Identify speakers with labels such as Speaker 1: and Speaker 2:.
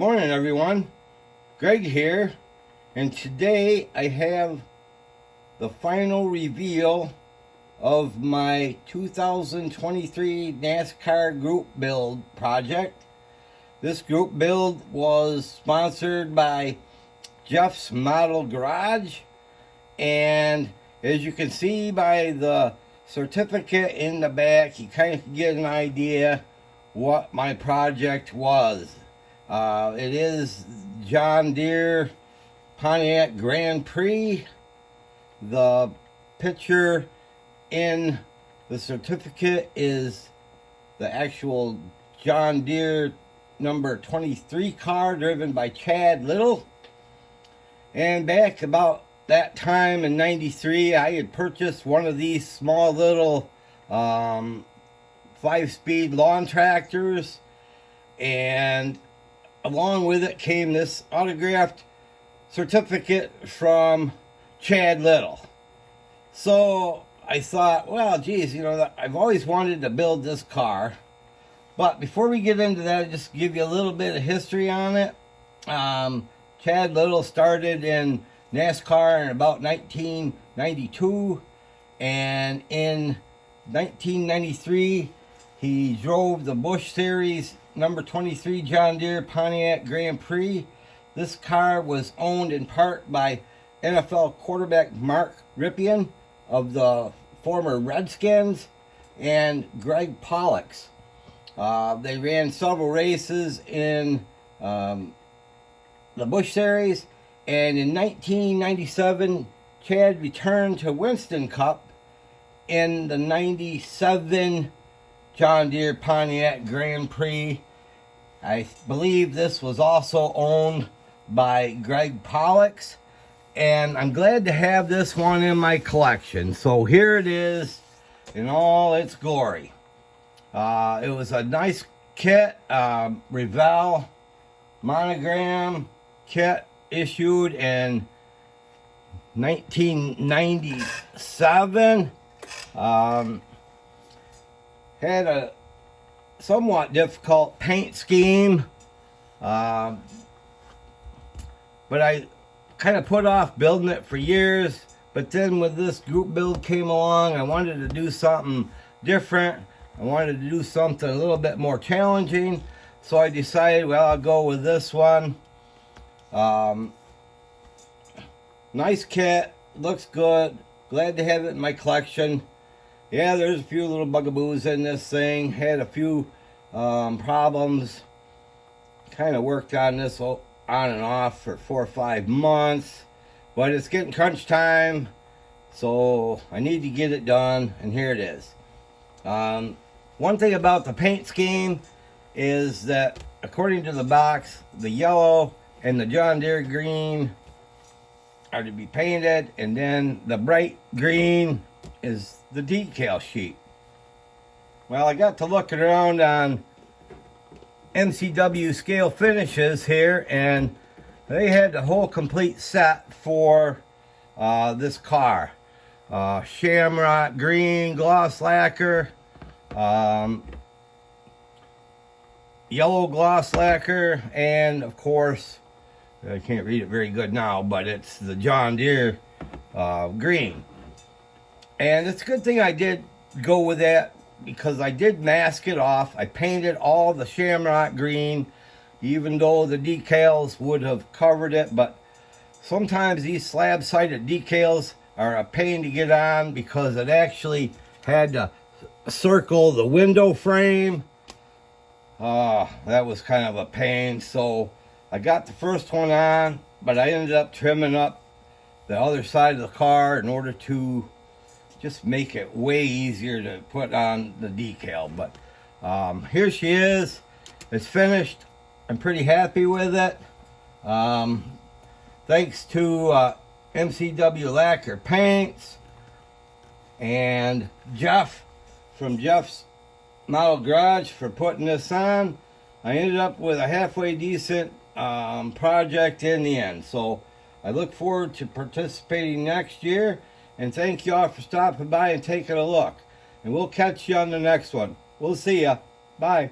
Speaker 1: morning, everyone. Greg here, and today I have the final reveal of my 2023 NASCAR group build project. This group build was sponsored by Jeff's Model Garage, and as you can see by the certificate in the back, you kind of can get an idea what my project was. It is John Deere Pontiac Grand Prix. The picture in the certificate is the actual John Deere number 23 car driven by Chad Little. And back about that time in 93, I had purchased one of these small little 5-speed lawn tractors, and along with it came this autographed certificate from Chad Little. So I thought, well, geez, I've always wanted to build this car. But before we get into that, I'll just give you a little bit of history on it. Chad Little started in NASCAR in about 1992, and in 1993 he drove the Busch Series number 23 John Deere Pontiac Grand Prix. This car was owned in part by NFL quarterback Mark Rypien of the former Redskins and Greg Pollux. They ran several races in the Busch Series, and in 1997 Chad returned to Winston Cup in the 97 John Deere Pontiac Grand Prix. I believe this was also owned by Greg Pollux, and I'm glad to have this one in my collection. So here it is in all its glory. It was a nice kit, Revell-Monogram kit issued in 1997. Had a somewhat difficult paint scheme, but I kind of put off building it for years. But then when this group build came along, I wanted to do something different. I wanted to do something a little bit more challenging, so I decided, well, I'll go with this one. Nice kit, looks good, glad to have it in my collection. Yeah, there's a few little bugaboos in this thing. Had a few problems. Kind of worked on this on and off for 4 or 5 months. But it's getting crunch time, so I need to get it done, and here it is. One thing about the paint scheme is that, according to the box, the yellow and the John Deere green are to be painted, and then the bright green is the decal sheet. Well, I got to looking around on MCW Scale Finishes here, and they had the whole complete set for this car. Shamrock green gloss lacquer, yellow gloss lacquer, and of course, I can't read it very good now, but it's the John Deere green. And it's a good thing I did go with that, because I did mask it off. I painted all the shamrock green, even though the decals would have covered it. But sometimes these slab-sided decals are a pain to get on, because it actually had to circle the window frame. That was kind of a pain. So I got the first one on, but I ended up trimming up the other side of the car in order to just make it way easier to put on the decal. But here she is. It's finished. I'm pretty happy with it. Thanks to MCW Lacquer Paints and Jeff from Jeff's Model Garage for putting this on. I ended up with a halfway decent project in the end. So I look forward to participating next year. And thank you all for stopping by and taking a look. And we'll catch you on the next one. We'll see ya. Bye.